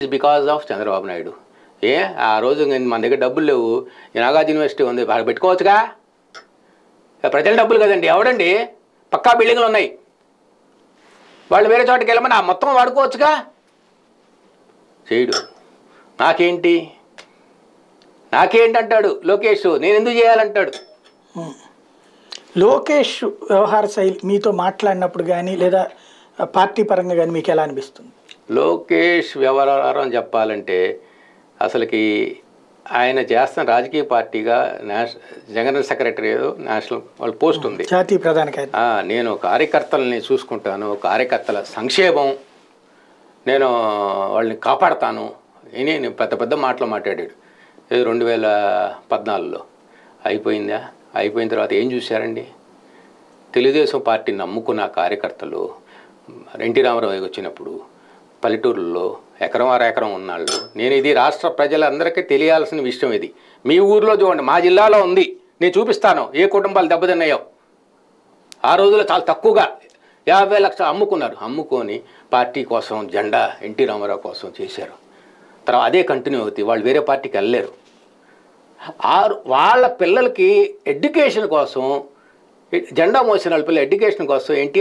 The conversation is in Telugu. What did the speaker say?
Because of Chandrababu Naidu. ఆ రోజు మన దగ్గర డబ్బులు లేవు, నాగార్జున యూనివర్సిటీ ఉంది, పెట్టుకోవచ్చుగా. ప్రజల డబ్బులు కదండి, ఎవడండి పక్కా బిల్డింగ్లు ఉన్నాయి, వాళ్ళు వేరే చోటకి వెళ్ళమని మొత్తం వాడుకోవచ్చుగా. చేయడు. నాకేంటి అంటాడు లోకేష్, నేను ఎందుకు చేయాలంటాడు. లోకేష్ వ్యవహార శైలి మీతో మాట్లాడినప్పుడు కానీ లేదా పార్టీ పరంగా కానీ మీకు ఎలా అనిపిస్తుంది? లోకేష్ వ్యవహారం చెప్పాలంటే అసలుకి ఆయన చేస్తున్న రాజకీయ పార్టీగా జనరల్ సెక్రటరీ నేషనల్ వాళ్ళ పోస్ట్ ఉంది, జాతీయ ప్రధాన కార్యదర్శి. నేను కార్యకర్తలని చూసుకుంటాను, కార్యకర్తల సంక్షేమం నేను వాళ్ళని కాపాడతాను అని పెద్ద పెద్ద మాటలు మాట్లాడాడు. 2014లో అయిపోయిందా? అయిపోయిన తర్వాత ఏం చూశారండి? తెలుగుదేశం పార్టీని నమ్ముకున్న కార్యకర్తలు ఎన్టీ రామారావు వచ్చినప్పుడు పల్లెటూరులో ఎకరం ఎకరం ఉన్నాళ్ళు. నేను ఇది రాష్ట్ర ప్రజలందరికీ తెలియాల్సిన విషయం. ఇది మీ ఊర్లో చూడండి, మా జిల్లాలో ఉంది, నేను చూపిస్తాను ఏ కుటుంబాలు దెబ్బతిన్నాయో. ఆ రోజుల్లో చాలా తక్కువగా 50 లక్షలు అమ్ముకున్నారు. అమ్ముకొని పార్టీ కోసం జెండా ఎన్టీ రామారావు కోసం చేశారు. తర్వాత అదే కంటిన్యూ అవుతుంది, వాళ్ళు వేరే పార్టీకి వెళ్ళలేరు. వాళ్ళ పిల్లలకి ఎడ్యుకేషన్ కోసం జెండా మోసిన వాళ్ళ పిల్లల ఎడ్యుకేషన్ కోసం ఎన్టీ